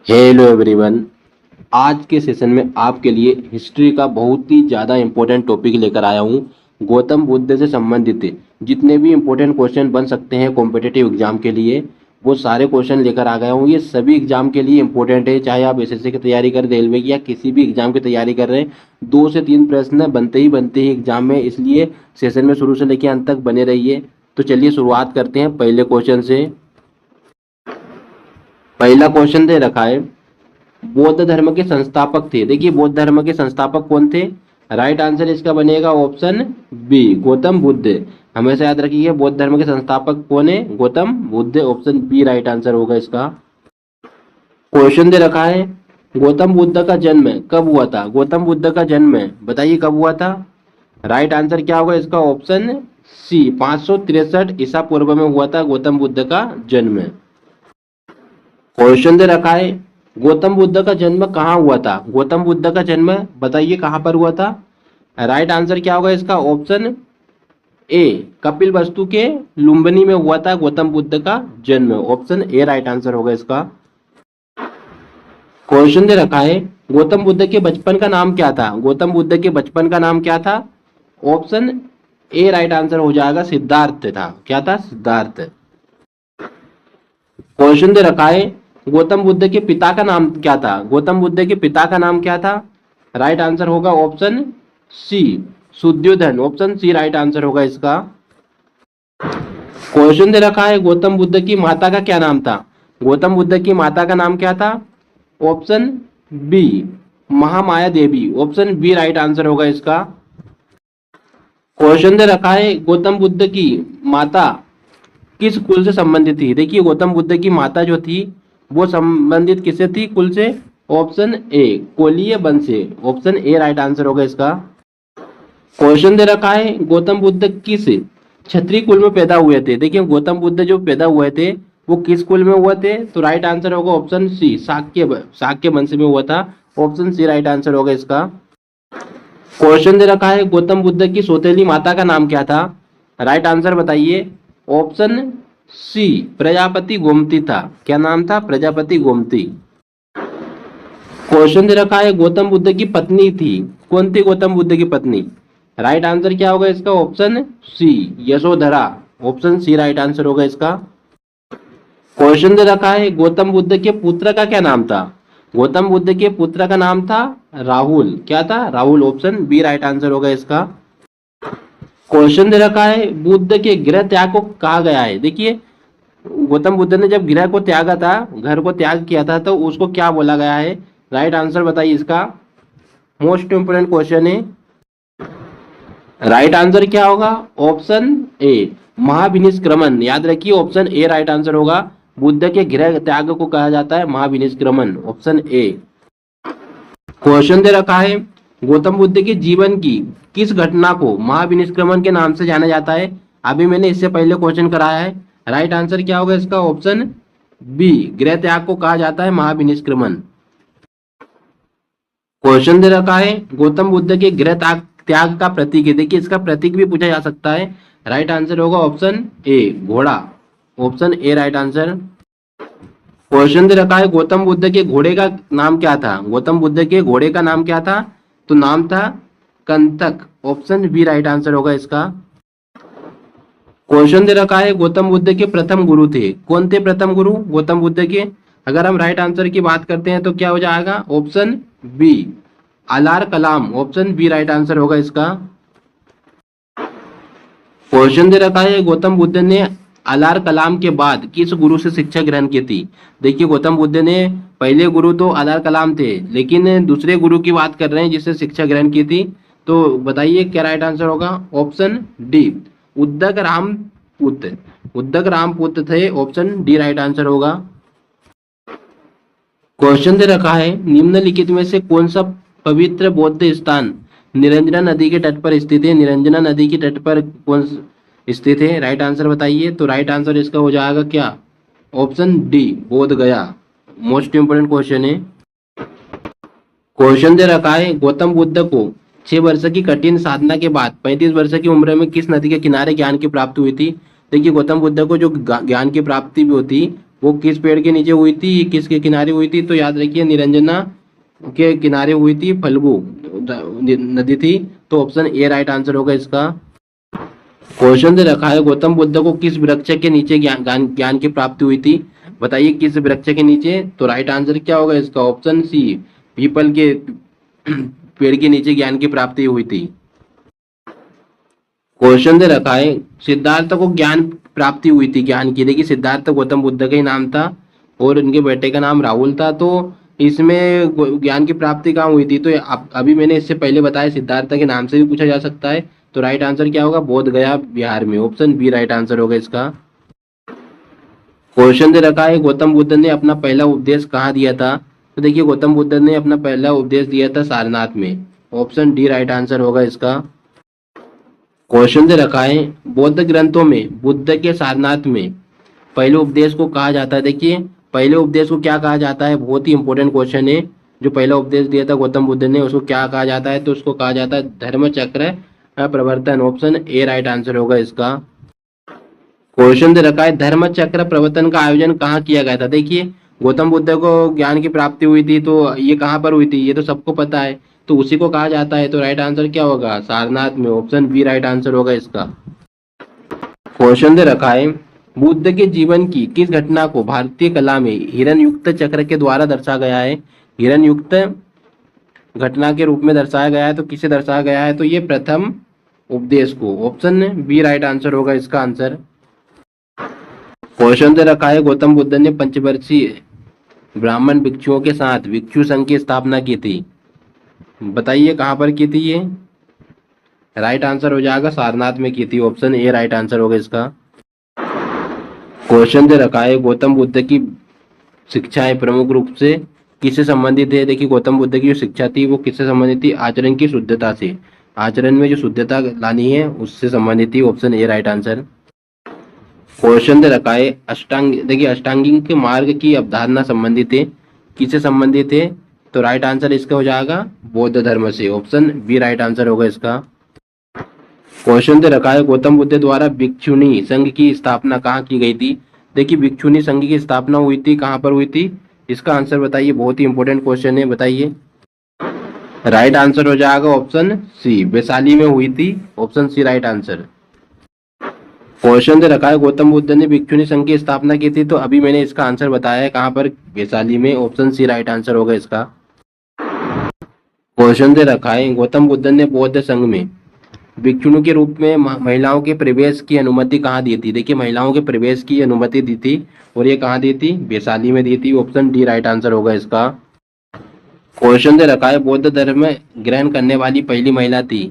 Hello everyone. आज के session में आपके लिए हिस्ट्री का बहुत ही ज़्यादा इम्पोर्टेंट टॉपिक लेकर आया हूँ। गौतम बुद्ध से संबंधित जितने भी इम्पोर्टेंट क्वेश्चन बन सकते हैं कॉम्पिटिटिव एग्जाम के लिए, वो सारे क्वेश्चन लेकर आ गया हूँ। ये सभी एग्जाम के लिए इम्पोर्टेंट है, चाहे आप एसएससी की तैयारी कर रहे, रेलवे की या किसी भी एग्जाम की तैयारी कर रहे हैं। 2 से 3 प्रश्न बनते ही एग्जाम में, इसलिए सेशन में शुरू से लेकर अंत तक बने रहिए। तो चलिए शुरुआत करते हैं पहले क्वेश्चन से। पहला क्वेश्चन दे रखा है, बौद्ध धर्म के संस्थापक थे। देखिए बौद्ध धर्म के संस्थापक कौन थे? राइट आंसर इसका बनेगा ऑप्शन बी, गौतम बुद्ध। हमेशा याद रखिए बौद्ध धर्म के संस्थापक कौन है? Gautam Buddha. Option B right answer होगा इसका। क्वेश्चन दे रखा है, गौतम बुद्ध का जन्म कब हुआ था? गौतम बुद्ध का जन्म बताइए कब हुआ था? राइट आंसर क्या होगा इसका? ऑप्शन सी, 563 ईसा पूर्व में हुआ था गौतम बुद्ध का जन्म। क्वेश्चन दे रखा है, गौतम बुद्ध का जन्म कहाँ हुआ था? गौतम बुद्ध का जन्म बताइए कहाँ पर हुआ था? राइट आंसर क्या होगा इसका? ऑप्शन ए, कपिल वस्तु के लुम्बिनी में हुआ था गौतम बुद्ध का जन्म। ऑप्शन ए राइट आंसर होगा इसका। क्वेश्चन दे रखा है, गौतम बुद्ध के बचपन का नाम क्या था? गौतम बुद्ध के बचपन का नाम क्या था? ऑप्शन ए राइट आंसर हो जाएगा, सिद्धार्थ था। क्या था? सिद्धार्थ। क्वेश्चन दे रखा है, गौतम बुद्ध के पिता का नाम क्या था? गौतम बुद्ध के पिता का नाम क्या था? राइट आंसर होगा option C, Shuddhodana. Option C right answer होगा इसका। क्वेश्चन दे रखा है, गौतम बुद्ध की माता का क्या नाम था? गौतम बुद्ध की माता का नाम क्या था? ऑप्शन बी, महामाया देवी। ऑप्शन बी राइट आंसर होगा इसका। क्वेश्चन दे रखा है, गौतम बुद्ध की माता किस कुल से संबंधित थी? देखिए गौतम बुद्ध की माता जो थी वो संबंधित किससे थी? कुल से। ऑप्शन ए, कोलीय वंश से। ऑप्शन ए राइट आंसर होगा इसका। क्वेश्चन दे रखा है, गौतम बुद्ध किस क्षत्रिय कुल में पैदा हुए थे? देखिए गौतम बुद्ध जो पैदा हुए थे वो किस कुल में हुए थे? तो राइट आंसर होगा ऑप्शन सी, शाक्य वंश में हुआ था। ऑप्शन सी राइट आंसर होगा इसका। क्वेश्चन दे रखा है, गौतम बुद्ध की सौतेली माता का नाम क्या था? राइट आंसर बताइए। ऑप्शन सी, प्रजापति गोमती था। क्या नाम था? प्रजापति गोमती। क्वेश्चन दे रखा है, गौतम बुद्ध की पत्नी थी। कौन थी गौतम बुद्ध की पत्नी? राइट आंसर क्या होगा इसका? Option C, Yashodhara. Option C right answer होगा इसका। क्वेश्चन दे रखा है, गौतम बुद्ध के पुत्र का क्या नाम था? गौतम बुद्ध के पुत्र का नाम था राहुल। क्या था? Rahul. Option B right answer होगा इसका। क्वेश्चन दे रखा है, बुद्ध के गृह त्याग को कहा गया है? देखिए गौतम बुद्ध ने जब गृह को त्यागा था, घर को त्याग किया था, तो उसको क्या बोला गया है? राइट आंसर बताइए इसका। मोस्ट इंपोर्टेंट क्वेश्चन है। राइट आंसर क्या होगा? ऑप्शन ए, महाविनिष्क्रमण। याद रखिए ऑप्शन ए राइट आंसर होगा। बुद्ध के गृह त्याग को कहा जाता है महाविनिष्क्रमण। Option A. क्वेश्चन दे रखा है, गौतम बुद्ध के जीवन की किस घटना को महाविनिष्क्रमण के नाम से जाना जाता है? अभी मैंने इससे पहले क्वेश्चन कराया है। राइट आंसर क्या होगा इसका? ऑप्शन बी, गृह त्याग को कहा जाता है महाविनिष्क्रमण। क्वेश्चन दे रखा है, गौतम बुद्ध के गृह त्याग का प्रतीक है। देखिए इसका प्रतीक भी पूछा जा सकता है। राइट आंसर होगा ऑप्शन ए, घोड़ा। Option A right answer. Question दे रखा है, गौतम बुद्ध के घोड़े का नाम क्या था? गौतम बुद्ध के घोड़े का नाम क्या था? तो नाम था कंतक। ऑप्शन बी राइट आंसर होगा इसका। क्वेश्चन दे रखा है, गौतम बुद्ध के प्रथम गुरु थे। कौन थे प्रथम गुरु गौतम बुद्ध के? अगर हम राइट आंसर की बात करते हैं तो क्या हो जाएगा? ऑप्शन बी, अलार कलाम। ऑप्शन बी राइट आंसर होगा इसका। क्वेश्चन दे रखा है, गौतम बुद्ध ने अलार कलाम के बाद किस गुरु से शिक्षा ग्रहण की थी? देखिए गौतम बुद्ध ने पहले गुरु तो अलार कलाम थे, लेकिन दूसरे गुरु की बात कर रहे हैं जिससे शिक्षा ग्रहण की थी। तो बताइए क्या राइट आंसर होगा? Option D, Uddaka Ramaputra. उद्दक रामपुत्र थे। ऑप्शन डी राइट आंसर होगा। क्वेश्चन दे रखा है, निम्नलिखित में से कौन सा पवित्र बौद्ध स्थान निरंजना नदी के तट पर स्थित है? निरंजना नदी के तट पर कौन स्थित है? राइट आंसर बताइए। तो राइट आंसर इसका हो जाएगा क्या? ऑप्शन डी, बोध गया। मोस्ट इंपोर्टेंट क्वेश्चन है। क्वेश्चन दे रखा है, गौतम बुद्ध को 6 वर्ष की कठिन साधना के बाद 35 वर्ष की उम्र में किस नदी के किनारे ज्ञान की प्राप्ति हुई थी? देखिए गौतम बुद्ध को जो ज्ञान की प्राप्ति भी होती वो किस पेड़ के नीचे हुई थी, ये किसके किनारे हुई थी, तो याद रखिए निरंजना के किनारे हुई थी, फल्गु नदी थी। तो ऑप्शन ए राइट आंसर होगा इसका। क्वेश्चन दे रखा है गौतम बुद्ध को किस वृक्ष के नीचे ज्ञान ज्ञान ज्ञान की प्राप्ति हुई थी, बताइए किस वृक्ष के नीचे। तो राइट आंसर क्या होगा इसका, ऑप्शन सी, पीपल के पेड़ के नीचे ज्ञान की प्राप्ति हुई थी। क्वेश्चन दे रखा है सिद्धार्थ को ज्ञान प्राप्ति हुई थी ज्ञान की, देखिए सिद्धार्थ गौतम बुद्ध का ही नाम था और इनके बेटे का नाम राहुल था। तो इसमें ज्ञान की प्राप्ति कहाँ हुई थी, तो अभी मैंने इससे पहले बताया सिद्धार्थ के नाम से भी पूछा जा सकता है। तो राइट आंसर क्या होगा, बोध गया बिहार में, ऑप्शन बी राइट आंसर होगा इसका। क्वेश्चन दे रखा है गौतम बुद्ध ने अपना पहला उपदेश कहाँ दिया था, तो देखिए गौतम बुद्ध ने अपना पहला उपदेश दिया था सारनाथ में, ऑप्शन डी राइट आंसर होगा इसका। क्वेश्चन दे रखा है बौद्ध ग्रंथों में बुद्ध के सारनाथ में पहले उपदेश को कहा जाता है, देखिए पहले उपदेश को क्या कहा जाता है, बहुत ही इंपॉर्टेंट क्वेश्चन है। जो पहला उपदेश दिया था गौतम बुद्ध ने उसको क्या कहा जाता है, तो उसको कहा जाता है धर्म चक्र प्रवर्तन, ऑप्शन ए राइट आंसर होगा इसका। क्वेश्चन दे रखा है धर्म चक्र प्रवर्तन का आयोजन कहाँ किया गया था, देखिए गौतम बुद्ध को ज्ञान की प्राप्ति हुई थी तो ये कहाँ पर हुई थी, ये तो सबको पता है, तो उसी को कहा जाता है। तो राइट आंसर क्या होगा, सारनाथ में, ऑप्शन बी राइट आंसर होगा इसका। क्वेश्चन दे रखा है बुद्ध के जीवन की किस घटना को भारतीय कला में हिरण्युक्त चक्र के द्वारा दर्शाया गया है, हिरण्युक्त घटना के रूप में दर्शाया गया है, तो किसे दर्शाया गया है, तो ये प्रथम उपदेश को, ऑप्शन बी राइट आंसर होगा इसका आंसर। क्वेश्चन दे रखा है गौतम बुद्ध ने पंचवर्षीय ब्राह्मण भिक्षुओं के साथ भिक्षु संघ की स्थापना की थी, बताइए कहाँ पर की थी ये। राइट आंसर हो जाएगा सारनाथ में की थी, ऑप्शन ए राइट आंसर होगा इसका। क्वेश्चन दे रखा है गौतम बुद्ध की शिक्षाएं प्रमुख रूप से किससे संबंधित है, देखिए गौतम बुद्ध की जो शिक्षा थी वो किससे संबंधित थी, आचरण की शुद्धता से, आचरण में जो शुद्धता लानी है उससे संबंधित थी, option A right answer. Question दे रखा है अष्टांग, देखिए अष्टांगिक के मार्ग की अवधारणा संबंधित है, किससे संबंधित है, तो राइट आंसर इसका हो जाएगा बौद्ध धर्म से, ऑप्शन बी राइट आंसर होगा इसका। क्वेश्चन दे रखा है गौतम बुद्ध द्वारा भिक्षुणी संघ की स्थापना कहाँ की गई थी, देखिए भिक्षुणी संघ की स्थापना हुई थी कहाँ पर हुई थी, इसका आंसर बताइए, बहुत ही इंपॉर्टेंट क्वेश्चन है, बताइए। राइट आंसर हो जाएगा ऑप्शन सी, वैशाली में हुई थी, option C right answer. Question दे रखा है गौतम बुद्ध ने भिक्षुणी संघ की स्थापना की थी, तो अभी मैंने इसका आंसर बताया है कहाँ पर, वैशाली में, ऑप्शन सी राइट आंसर होगा इसका। क्वेश्चन दे रखा है गौतम बुद्ध ने बौद्ध संघ में भिक्षुणी के रूप में महिलाओं के प्रवेश की अनुमति कहाँ दी थी, देखिए महिलाओं के प्रवेश की अनुमति दी थी और ये कहाँ दी थी, वैशाली में दी थी, ऑप्शन डी राइट आंसर होगा इसका। क्वेश्चन दे रखा है बौद्ध धर्म ग्रहण करने वाली पहली महिला थी,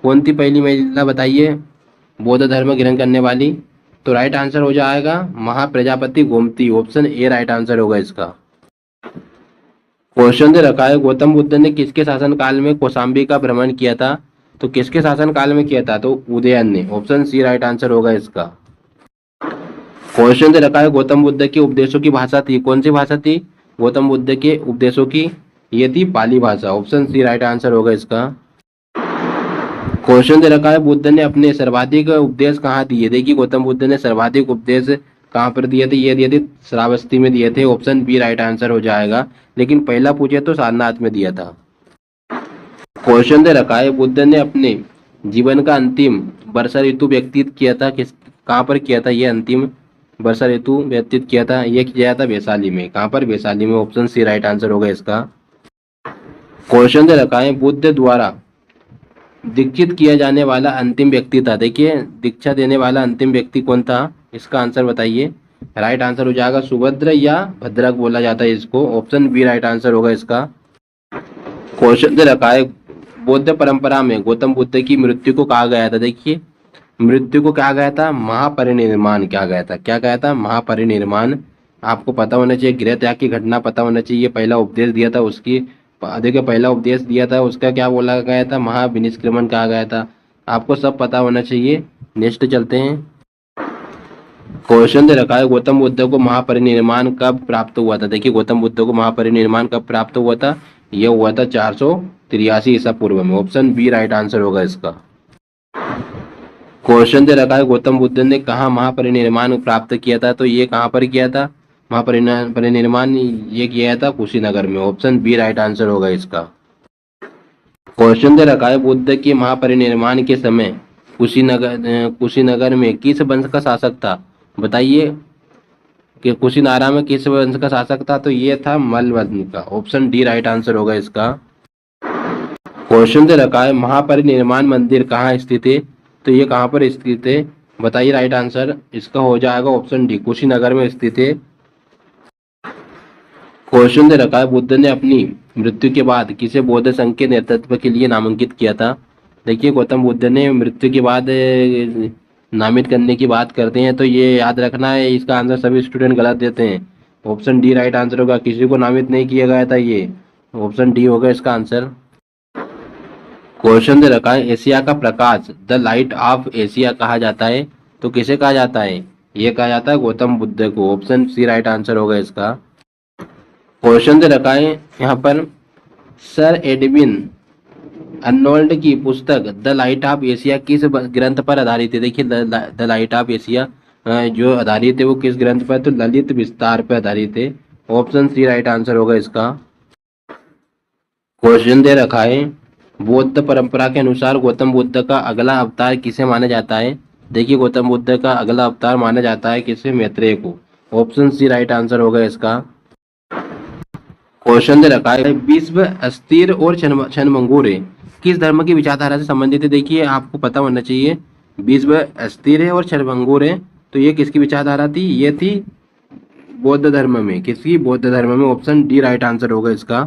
कौन थी पहली महिला बताइए बौद्ध धर्म ग्रहण करने वाली, तो राइट आंसर हो जाएगा Mahaprajapati Gomti, option A right answer होगा इसका। क्वेश्चन दे रखा है गौतम बुद्ध ने किसके शासन काल में कौशाम्बी का भ्रमण किया था, तो किसके शासन काल में किया था, तो उदयन ने, ऑप्शन सी राइट आंसर होगा इसका। क्वेश्चन दे रखा है गौतम बुद्ध के उपदेशों की भाषा थी, कौन सी भाषा थी गौतम बुद्ध के उपदेशों की, ये थी पाली भाषा, ऑप्शन सी राइट आंसर होगा इसका। क्वेश्चन दे रखा है बुद्ध ने अपने सर्वाधिक उपदेश कहाँ दिए, देखिए गौतम बुद्ध ने सर्वाधिक उपदेश कहाँ पर दिए थे, ये दिए थे श्रावस्ती में दिए थे, ऑप्शन बी राइट आंसर हो जाएगा, लेकिन पहला पूछे तो सारनाथ में दिया था। क्वेश्चन दे रखा है बुद्ध ने अपने जीवन का अंतिम वर्षा ऋतु व्यतीत किया था, किस कहाँ पर किया था, ये अंतिम वर्षा ऋतु व्यतीत किया था, ये किया था वैशाली में, कहाँ पर, वैशाली में, ऑप्शन सी राइट आंसर होगा इसका। क्वेश्चन दे रखा है बुद्ध द्वारा दीक्षित किया जाने वाला अंतिम व्यक्ति था, देखिए दीक्षा देने वाला अंतिम व्यक्ति कौन था, इसका आंसर बताइए। राइट आंसर हो जाएगा सुभद्र या भद्रक बोला जाता है इसको, ऑप्शन बी राइट आंसर होगा इसका। क्वेश्चन दे रखा है बौद्ध परंपरा में गौतम बुद्ध की मृत्यु को कहा गया था, देखिए मृत्यु को कहा गया था महापरिनिर्माण, क्या गया था, क्या गया था, महापरिनिर्माण। आपको पता होना चाहिए, गृह त्याग की घटना पता होना चाहिए, पहला उपदेश दिया था उसकी, देखिए पहला उपदेश दिया था उसका क्या बोला गया था, महाविनिष्क्रमण कहा गया था, आपको सब पता होना चाहिए। नेक्स्ट चलते हैं। क्वेश्चन दे रखा है गौतम बुद्ध को महापरिनिर्माण कब प्राप्त हुआ था, देखिए गौतम बुद्ध को महापरिनिर्माण कब प्राप्त हुआ था, यह हुआ था 483 ईसा पूर्व में, ऑप्शन बी राइट आंसर होगा इसका। क्वेश्चन दे रखा है गौतम बुद्ध ने कहाँ महापरिनिर्माण प्राप्त किया था, तो ये कहाँ पर किया था, महापरिनिर्वाण ये किया था कुशीनगर में। ऑप्शन बी राइट आंसर होगा इसका। क्वेश्चन दे रखा है बुद्ध के महापरिनिर्वाण के समय कुशीनगर में किस वंश का शासक था? बताइए कि कुशीनारा में किस वंश का शासक था? तो ये था मल्ल वंश का। ऑप्शन डी राइट आंसर होगा इसका। क्वेश्चन दे रखा है महापरिनिर्वाण मंदिर कहाँ स्थित है? तो ये कहाँ पर स्थित है? बताइए राइट आंसर इसका हो जाएगा ऑप्शन डी, कुशीनगर में स्थित है। क्वेश्चन दे रखा है बुद्ध ने अपनी मृत्यु के बाद किसे बौद्ध संघ के नेतृत्व के लिए नामांकित किया था? देखिए गौतम बुद्ध ने मृत्यु के बाद नामित करने की बात करते हैं, तो ये याद रखना है, इसका आंसर सभी स्टूडेंट गलत देते हैं। ऑप्शन डी राइट आंसर होगा, किसी को नामित नहीं किया गया था, ये ऑप्शन डी होगा इसका आंसर। क्वेश्चन दे रखा है एशिया का प्रकाश द लाइट ऑफ एशिया कहा जाता है, तो किसे कहा जाता है? ये कहा जाता है गौतम बुद्ध को। ऑप्शन सी राइट आंसर होगा इसका। क्वेश्चन दे रखा है यहाँ पर सर एडविन अर्नोल्ड की पुस्तक द लाइट ऑफ एशिया किस ग्रंथ पर आधारित है? देखिए द लाइट ऑफ एशिया जो आधारित है वो किस ग्रंथ पर? तो ललित विस्तार पर आधारित है। ऑप्शन सी राइट आंसर होगा इसका। क्वेश्चन दे रखा है बौद्ध परंपरा के अनुसार गौतम बुद्ध का अगला अवतार किसे माना जाता है? देखिए गौतम बुद्ध का अगला अवतार माना जाता है किसे? मैत्रेय को। ऑप्शन सी राइट आंसर होगा इसका। क्वेश्चन दे रखा है विश्व अस्थिर और क्षणभंगुर किस धर्म की विचारधारा से संबंधित है? देखिए आपको पता होना चाहिए, विश्व अस्थिर है और क्षणभंगुर है, तो ये किसकी विचारधारा थी? ये थी बौद्ध धर्म में। किसकी? बौद्ध धर्म में। ऑप्शन डी राइट आंसर होगा इसका।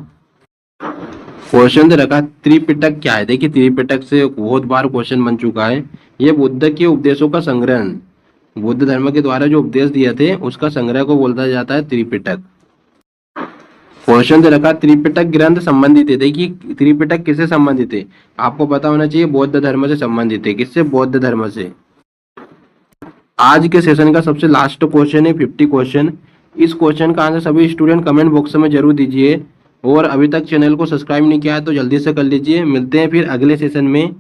क्वेश्चन दे रखा त्रिपिटक क्या है? देखिए त्रिपिटक से बहुत बार क्वेश्चन बन चुका है। ये बुद्ध के उपदेशों का संग्रह, बुद्ध धर्म के द्वारा जो उपदेश दिए थे उसका संग्रह को बोला जाता है त्रिपिटक। क्वेश्चन दे रखा त्रिपिटक ग्रंथ संबंधित है। देखिए त्रिपिटक किससे संबंधित है? आपको पता होना चाहिए बौद्ध धर्म से संबंधित है। किससे? बौद्ध धर्म से। आज के सेशन का सबसे लास्ट क्वेश्चन है 50 क्वेश्चन। इस क्वेश्चन का आंसर सभी स्टूडेंट कमेंट बॉक्स में जरूर दीजिए, और अभी तक चैनल को सब्सक्राइब नहीं किया है तो जल्दी से कर लीजिए। मिलते हैं फिर अगले सेशन में।